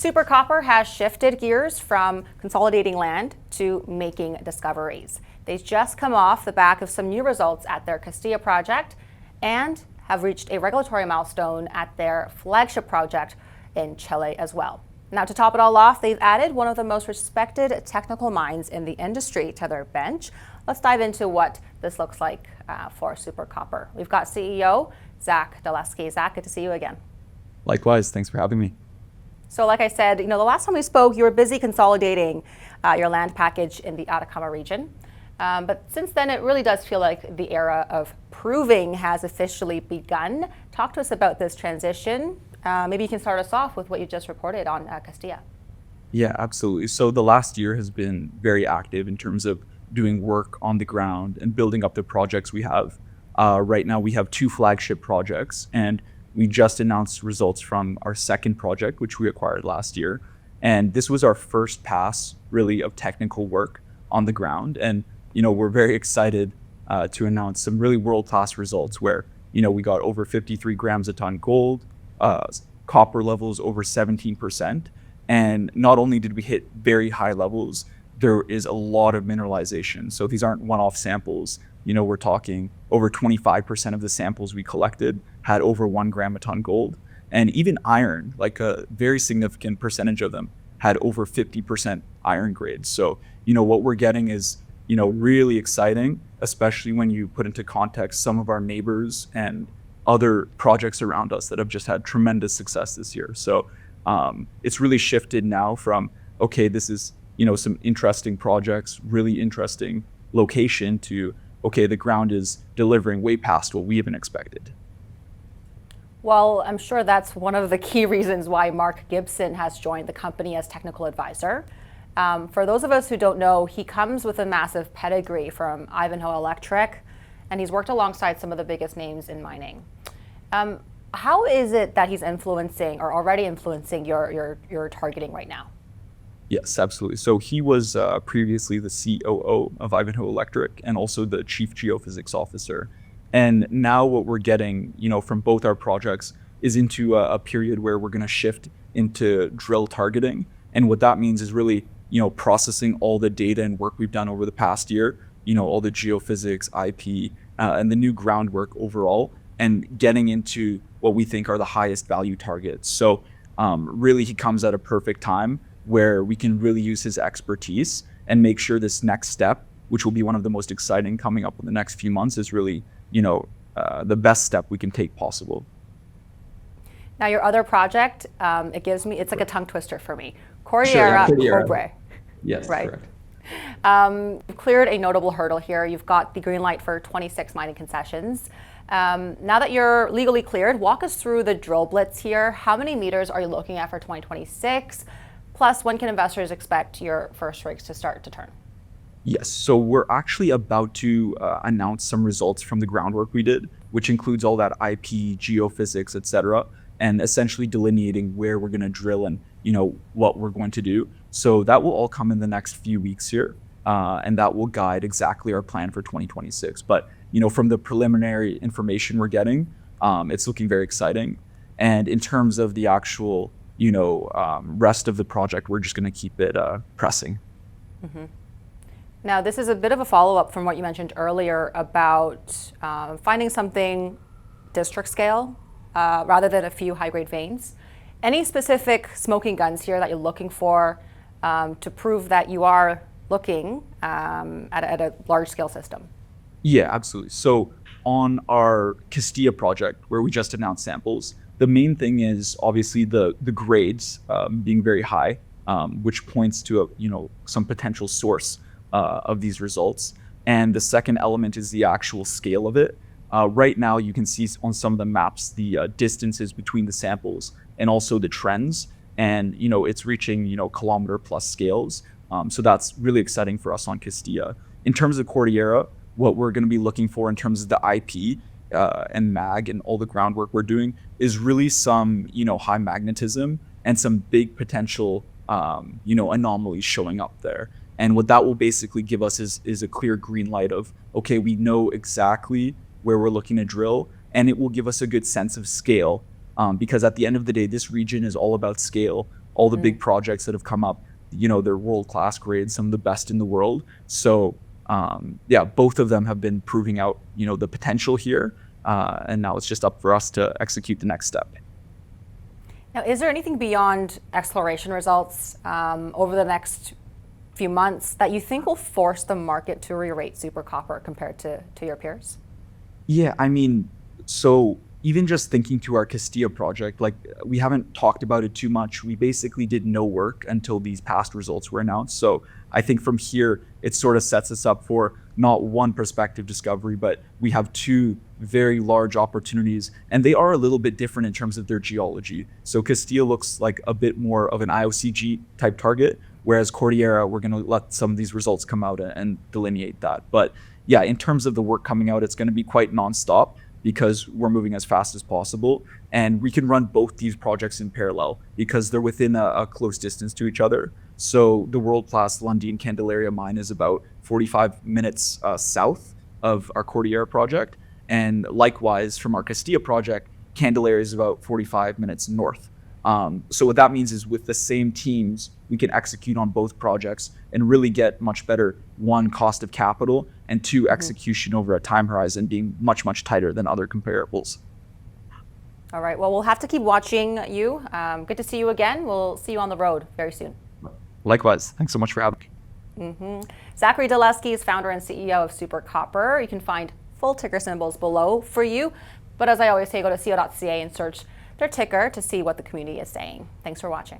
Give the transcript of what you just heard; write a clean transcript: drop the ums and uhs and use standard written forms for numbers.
Super Copper has shifted gears from consolidating land to making discoveries. They've just come off the back of some new results at their Castilla project and have reached a regulatory milestone at their flagship project in Chile as well. Now, to top it all off, they've added one of the most respected technical minds in the industry to their bench. Let's dive into what this looks like for Super Copper. We've got CEO Zach Dolesky. Zach, good to see you again. Likewise, thanks for having me. So like I said, the last time we spoke, you were busy consolidating your land package in the Atacama region. But since then, it really does feel like the era of proving has officially begun. Talk to us about this transition. Maybe you can start us off with what you just reported on Castilla. Yeah, absolutely. So the last year has been very active in terms of doing work on the ground and building up the projects we have. Right now, we have 2 flagship projects, and we just announced results from our second project, which we acquired last year. And this was our first pass, really, of technical work on the ground. And, we're very excited to announce some really world-class results where, we got over 53 grams a ton gold, copper levels over 17%. And not only did we hit very high levels, there is a lot of mineralization. So these aren't one-off samples. We're talking over 25% of the samples we collected had over 1 gram a ton gold. And even iron, like a very significant percentage of them, had over 50% iron grades. So, what we're getting is, really exciting, especially when you put into context some of our neighbors and other projects around us that have just had tremendous success this year. So it's really shifted now from, okay, this is, some interesting projects, really interesting location to, okay, the ground is delivering way past what we even expected. Well, I'm sure that's one of the key reasons why Mark Gibson has joined the company as technical advisor. For those of us who don't know, he comes with a massive pedigree from Ivanhoe Electric, and he's worked alongside some of the biggest names in mining. How is it that he's influencing or already influencing your targeting right now? Yes, absolutely. So he was previously the COO of Ivanhoe Electric and also the chief geophysics officer. And now what we're getting, from both our projects is into a period where we're going to shift into drill targeting. And what that means is really, processing all the data and work we've done over the past year, all the geophysics, IP, and the new groundwork overall, and getting into what we think are the highest value targets. So really he comes at a perfect time where we can really use his expertise and make sure this next step, which will be one of the most exciting coming up in the next few months, is really, the best step we can take possible. Now your other project, it's like a tongue twister for me. Cordillera Project. Yes, right. Correct. You've cleared a notable hurdle here. You've got the green light for 26 mining concessions. Now that you're legally cleared, walk us through the drill blitz here. How many meters are you looking at for 2026? Plus, when can investors expect your first rigs to start to turn? Yes, so we're actually about to announce some results from the groundwork we did, which includes all that IP, geophysics, etc., and essentially delineating where we're going to drill and what we're going to do. So that will all come in the next few weeks here, and that will guide exactly our plan for 2026. But from the preliminary information we're getting, it's looking very exciting. And in terms of the actual rest of the project, we're just going to keep it pressing. Mm-hmm. Now, this is a bit of a follow-up from what you mentioned earlier about finding something district scale rather than a few high-grade veins. Any specific smoking guns here that you're looking for to prove that you are looking at a large-scale system? Yeah, absolutely. So on our Castilla project, where we just announced samples, the main thing is obviously the grades being very high, which points to some potential source of these results. And the second element is the actual scale of it. Right now, you can see on some of the maps the distances between the samples and also the trends. And it's reaching kilometer plus scales. So that's really exciting for us on Castilla. In terms of Cordillera, what we're going to be looking for in terms of the IP and mag and all the groundwork we're doing is really some high magnetism and some big potential anomalies showing up there. And what that will basically give us is a clear green light of, okay, we know exactly where we're looking to drill, and it will give us a good sense of scale. Because at the end of the day, this region is all about scale. all the big projects that have come up, they're world-class grades, some of the best in the world. So yeah, both of them have been proving out, the potential here. And now it's just up for us to execute the next step. Now, is there anything beyond exploration results over the next few months that you think will force the market to re-rate super copper compared to your peers? Yeah, I mean, so even just thinking to our Castilla project, like we haven't talked about it too much. We basically did no work until these past results were announced. So I think from here, it sort of sets us up for not one prospective discovery, but we have two very large opportunities, and they are a little bit different in terms of their geology. So Castilla looks like a bit more of an IOCG type target, whereas Cordillera, we're going to let some of these results come out and delineate that. But yeah, in terms of the work coming out, it's going to be quite nonstop because we're moving as fast as possible. And we can run both these projects in parallel because they're within a close distance to each other. So the world-class Lundin Candelaria mine is about 45 minutes south of our Cordillera project. And likewise, from our Castilla project, Candelaria is about 45 minutes north. So what that means is with the same teams, we can execute on both projects and really get much better, one, cost of capital, and two, execution over a time horizon being much, much tighter than other comparables. All right, well, we'll have to keep watching you. Good to see you again. We'll see you on the road very soon. Likewise. Thanks so much for having me. Zachary Dolesky is founder and CEO of CUPR. You can find full ticker symbols below for you. But as I always say, go to CEO.CA and search their ticker to see what the community is saying. Thanks for watching.